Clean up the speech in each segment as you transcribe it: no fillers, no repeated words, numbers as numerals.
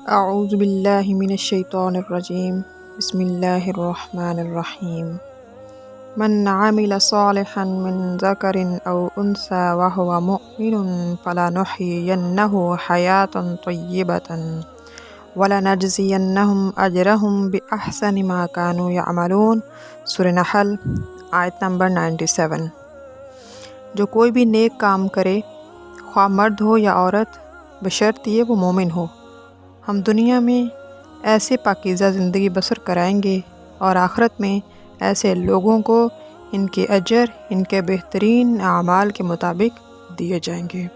اعوذ باللہ من الشیطان الرجیم بسم اللہ الرحمن الرحیم من عمل صالحا من ذکر او انثى وهو مؤمن فلنحيينه حیاة طیبة ولنجزینهم اجرهم بأحسن ما كانوا يعملون۔ سورہ نحل آیت نمبر 97۔ جو کوئی بھی نیک کام کرے، خواہ مرد ہو یا عورت، بشرط یہ وہ مومن ہو، ہم دنیا میں ایسے پاکیزہ زندگی بسر کرائیں گے اور آخرت میں ایسے لوگوں کو ان کے اجر ان کے بہترین اعمال کے مطابق دیے جائیں گے۔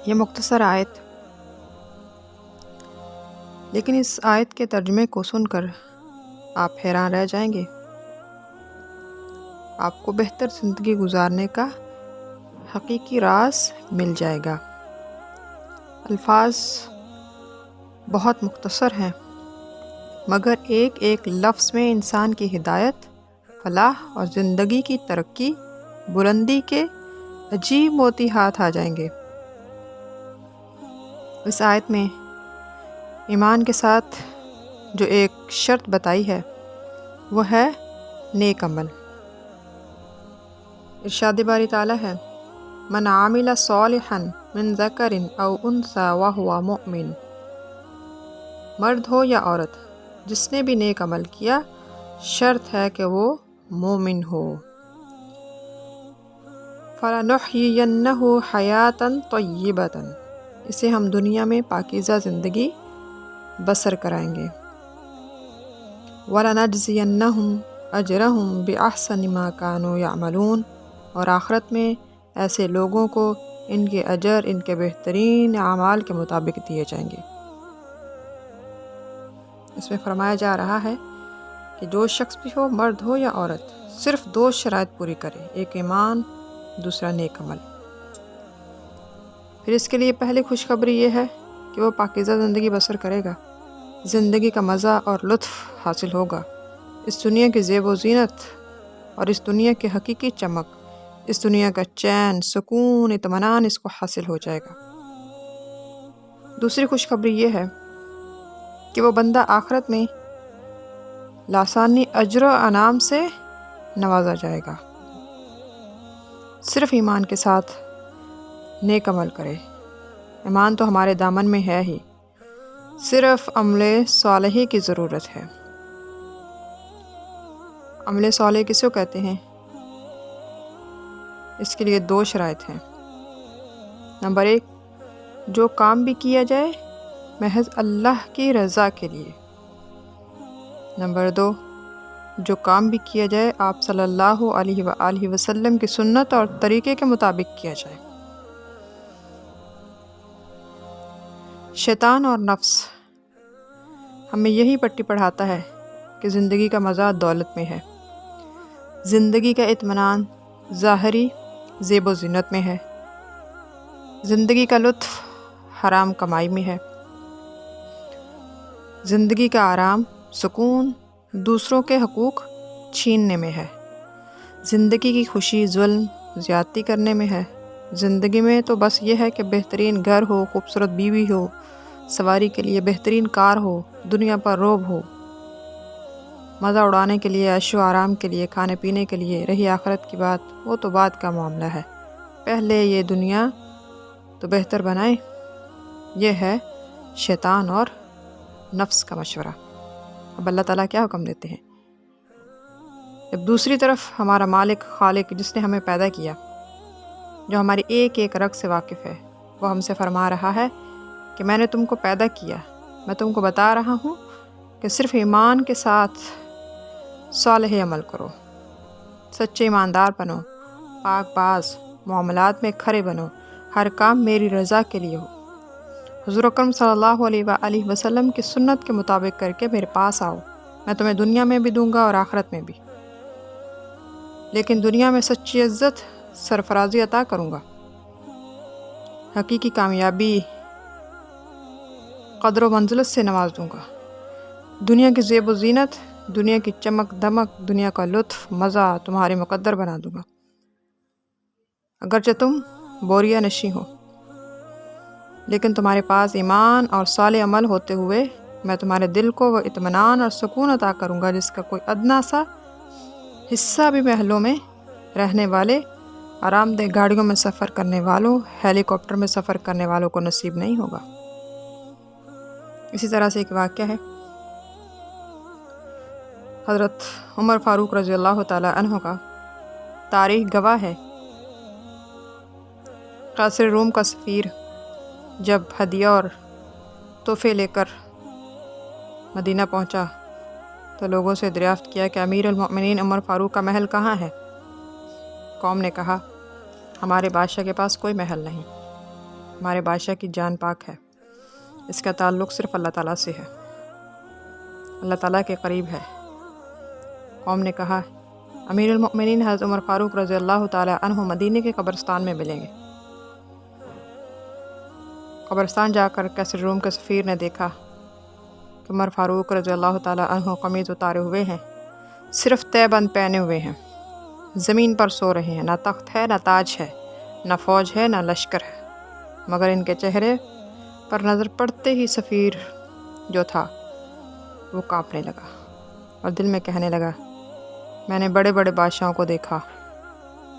یہ مختصر آیت، لیکن اس آیت کے ترجمے کو سن کر آپ حیران رہ جائیں گے۔ آپ کو بہتر زندگی گزارنے کا حقیقی راز مل جائے گا۔ الفاظ بہت مختصر ہیں، مگر ایک ایک لفظ میں انسان کی ہدایت، فلاح اور زندگی کی ترقی، بلندی کے عجیب موتی ہاتھ آ جائیں گے۔ اس آیت میں ایمان کے ساتھ جو ایک شرط بتائی ہے وہ ہے نیک عمل۔ ارشاد باری تعالیٰ ہے، من عامل صالحا من ذکر او انثى وهو مؤمن، مرد ہو یا عورت، جس نے بھی نیک عمل کیا، شرط ہے کہ وہ مومن ہو۔ فَلَنُحْيِيَنَّهُ حَيَاةً طَيِّبَةً، اسے ہم دنیا میں پاکیزہ زندگی بسر کرائیں گے۔ وَلَنَجْزِيَنَّهُمْ أَجْرَهُمْ بِأَحْسَنِ مَا كَانُوا يَعْمَلُونَ، اور آخرت میں ایسے لوگوں کو ان کے اجر ان کے بہترین اعمال کے مطابق دیے جائیں گے۔ اس میں فرمایا جا رہا ہے کہ جو شخص بھی ہو، مرد ہو یا عورت، صرف دو شرائط پوری کرے، ایک ایمان، دوسرا نیک عمل۔ پھر اس کے لیے پہلی خوشخبری یہ ہے کہ وہ پاکیزہ زندگی بسر کرے گا، زندگی کا مزہ اور لطف حاصل ہوگا، اس دنیا کی زیب و زینت اور اس دنیا کی حقیقی چمک، اس دنیا کا چین، سکون، اطمینان اس کو حاصل ہو جائے گا۔ دوسری خوشخبری یہ ہے کہ وہ بندہ آخرت میں لاسانی اجر و انعام سے نوازا جائے گا۔ صرف ایمان کے ساتھ نیک عمل کرے، ایمان تو ہمارے دامن میں ہے ہی، صرف عمل صالح کی ضرورت ہے۔ عمل صالح کس کو کہتے ہیں؟ اس کے لیے دو شرائط ہیں۔ نمبر ایک، جو کام بھی کیا جائے محض اللہ کی رضا کے لیے۔ نمبر دو، جو کام بھی کیا جائے آپ صلی اللہ علیہ وآلہ وسلم کی سنت اور طریقے کے مطابق کیا جائے۔ شیطان اور نفس ہمیں یہی پٹی پڑھاتا ہے کہ زندگی کا مزہ دولت میں ہے، زندگی کا اطمینان ظاہری زیب و زینت میں ہے، زندگی کا لطف حرام کمائی میں ہے، زندگی کا آرام، سکون دوسروں کے حقوق چھیننے میں ہے، زندگی کی خوشی ظلم زیادتی کرنے میں ہے۔ زندگی میں تو بس یہ ہے کہ بہترین گھر ہو، خوبصورت بیوی ہو، سواری کے لیے بہترین کار ہو، دنیا پر روب ہو، مزہ اڑانے کے لیے، عیش و آرام کے لیے، کھانے پینے کے لیے۔ رہی آخرت کی بات، وہ تو بعد کا معاملہ ہے، پہلے یہ دنیا تو بہتر بنائیں۔ یہ ہے شیطان اور نفس کا مشورہ۔ اب اللہ تعالیٰ کیا حکم دیتے ہیں؟ جب دوسری طرف ہمارا مالک خالق، جس نے ہمیں پیدا کیا، جو ہماری ایک ایک رگ سے واقف ہے، وہ ہم سے فرما رہا ہے کہ میں نے تم کو پیدا کیا، میں تم کو بتا رہا ہوں کہ صرف ایمان کے ساتھ صالح عمل کرو، سچے ایماندار بنو، پاک باز، معاملات میں کھرے بنو، ہر کام میری رضا کے لیے ہو، حضور اکرم صلی اللہ علیہ وآلہ وسلم کی سنت کے مطابق کر کے میرے پاس آؤ، میں تمہیں دنیا میں بھی دوں گا اور آخرت میں بھی، لیکن دنیا میں سچی عزت، سرفرازی عطا کروں گا، حقیقی کامیابی، قدر و منزلت سے نواز دوں گا، دنیا کی زیب و زینت، دنیا کی چمک دمک، دنیا کا لطف مزہ تمہارے مقدر بنا دوں گا، اگرچہ تم بوریا نشیں ہو۔ لیکن تمہارے پاس ایمان اور صالح عمل ہوتے ہوئے میں تمہارے دل کو وہ اطمینان اور سکون عطا کروں گا جس کا کوئی ادنا سا حصہ بھی محلوں میں رہنے والے، آرام دہ گاڑیوں میں سفر کرنے والوں، ہیلی کاپٹر میں سفر کرنے والوں کو نصیب نہیں ہوگا۔ اسی طرح سے ایک واقعہ ہے، حضرت عمر فاروق رضی اللہ تعالی عنہ کا، تاریخ گواہ ہے، قیصر روم کا سفیر جب ہدیہ اور تحفے لے کر مدینہ پہنچا تو لوگوں سے دریافت کیا کہ امیر المؤمنین عمر فاروق کا محل کہاں ہے؟ قوم نے کہا ہمارے بادشاہ کے پاس کوئی محل نہیں، ہمارے بادشاہ کی جان پاک ہے، اس کا تعلق صرف اللہ تعالیٰ سے ہے، اللہ تعالیٰ کے قریب ہے۔ قوم نے کہا امیر المؤمنین حضرت عمر فاروق رضی اللہ تعالی عنہ مدینے کے قبرستان میں ملیں گے۔ قبرستان جا کر قیصر روم کے سفیر نے دیکھا کہ عمر فاروق رضی اللہ تعالی عنہ قمیض اتارے ہوئے ہیں، صرف تہ بند پہنے ہوئے ہیں، زمین پر سو رہے ہیں، نہ تخت ہے نہ تاج ہے، نہ فوج ہے نہ لشکر ہے، مگر ان کے چہرے پر نظر پڑتے ہی سفیر جو تھا وہ کانپنے لگا اور دل میں کہنے لگا میں نے بڑے بڑے بادشاہوں کو دیکھا،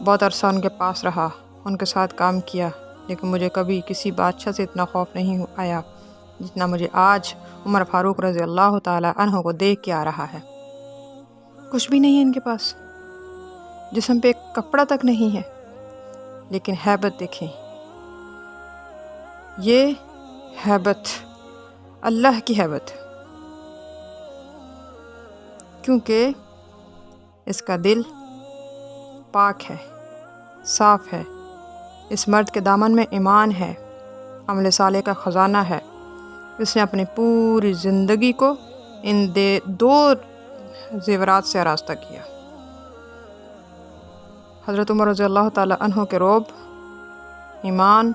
بہت عرصہ ان کے پاس رہا، ان کے ساتھ کام کیا، لیکن مجھے کبھی کسی بادشاہ سے اتنا خوف نہیں آیا جتنا مجھے آج عمر فاروق رضی اللہ تعالی عنہ کو دیکھ کے آ رہا ہے۔ کچھ بھی نہیں ہے ان کے پاس، جسم پہ ایک کپڑا تک نہیں ہے، لیکن ہیبت دیکھیں، یہ ہیبت اللہ کی ہیبت، کیونکہ اس کا دل پاک ہے، صاف ہے، اس مرد کے دامن میں ایمان ہے، عمل صالح کا خزانہ ہے، اس نے اپنی پوری زندگی کو ان دو زیورات سے آراستہ کیا۔ حضرت عمر رضی اللہ تعالی عنہ کے رعب، ایمان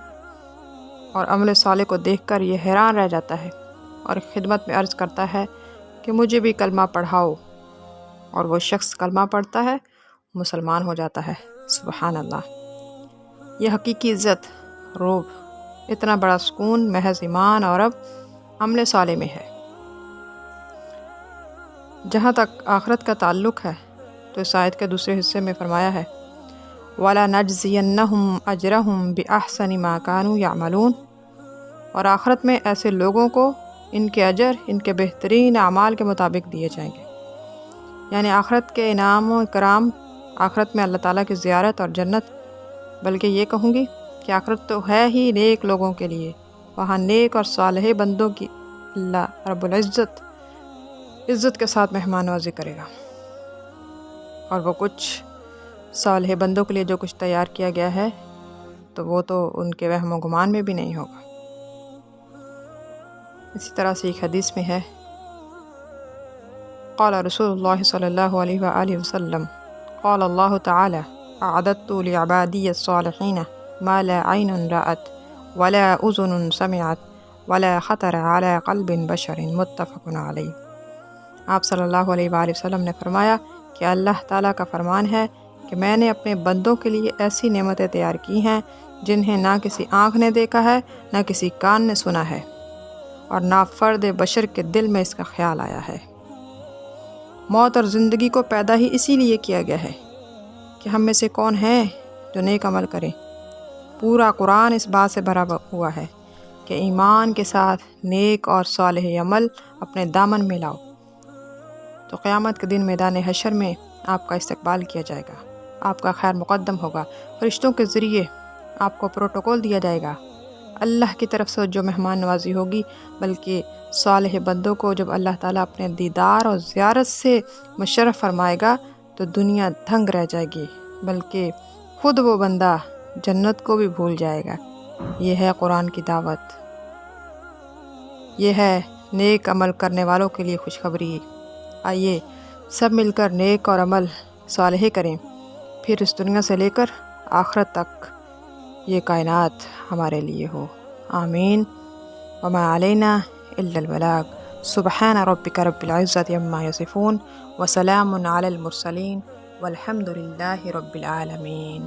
اور عمل صالح کو دیکھ کر یہ حیران رہ جاتا ہے اور خدمت میں عرض کرتا ہے کہ مجھے بھی کلمہ پڑھاؤ، اور وہ شخص کلمہ پڑھتا ہے، مسلمان ہو جاتا ہے۔ سبحان اللہ، یہ حقیقی عزت، رعب، اتنا بڑا سکون محض ایمان اور اب عمل صالح میں ہے۔ جہاں تک آخرت کا تعلق ہے تو اس آیت کے دوسرے حصے میں فرمایا ہے وَلَنَجْزِيَنَّهُمْ أَجْرَهُمْ بِأَحْسَنِ مَا كَانُوا يَعْمَلُونَ، اور آخرت میں ایسے لوگوں کو ان کے اجر ان کے بہترین اعمال کے مطابق دیے جائیں گے، یعنی آخرت کے انعام و اکرام، آخرت میں اللہ تعالیٰ کی زیارت اور جنت، بلکہ یہ کہوں گی کہ آخرت تو ہے ہی نیک لوگوں کے لیے، وہاں نیک اور صالح بندوں کی اللہ رب العزت عزت کے ساتھ مہمان نوازی کرے گا، اور وہ کچھ صالح بندوں کے لیے جو کچھ تیار کیا گیا ہے تو وہ تو ان کے وہم و گمان میں بھی نہیں ہوگا۔ اسی طرح سے ایک حدیث میں ہے قال رسول اللہ صلی اللہ علیہ وآلہ وسلم قال اللہ تعالی اعددت لعبادی الصالحین ما لا عین رأت ولا اذن سمعت ولا خطر على قلب بشر، متفق علیہ۔ آپ صلی اللہ علیہ وآلہ وسلم نے فرمایا کہ اللہ تعالیٰ کا فرمان ہے کہ میں نے اپنے بندوں کے لیے ایسی نعمتیں تیار کی ہیں جنہیں نہ کسی آنکھ نے دیکھا ہے، نہ کسی کان نے سنا ہے، اور نہ فرد بشر کے دل میں اس کا خیال آیا ہے۔ موت اور زندگی کو پیدا ہی اسی لیے کیا گیا ہے کہ ہم میں سے کون ہے جو نیک عمل کرے۔ پورا قرآن اس بات سے بھرا ہوا ہے کہ ایمان کے ساتھ نیک اور صالح عمل اپنے دامن میں لاؤ، تو قیامت کے دن میدان حشر میں آپ کا استقبال کیا جائے گا، آپ کا خیر مقدم ہوگا، فرشتوں کے ذریعے آپ کو پروٹوکول دیا جائے گا، اللہ کی طرف سے جو مہمان نوازی ہوگی، بلکہ صالح بندوں کو جب اللہ تعالیٰ اپنے دیدار اور زیارت سے مشرف فرمائے گا تو دنیا دھنگ رہ جائے گی، بلکہ خود وہ بندہ جنت کو بھی بھول جائے گا۔ یہ ہے قرآن کی دعوت، یہ ہے نیک عمل کرنے والوں کے لیے خوشخبری۔ آئیے سب مل کر نیک اور عمل صالح کریں، پھر اس دنیا سے لے کر آخرت تک یہ کائنات ہمارے لیے ہو۔ آمین۔ وما علینا الا البلاغ۔ سبحان ربک رب العزت عما یصفون وسلام علی المرسلین والحمد للہ رب العالمین۔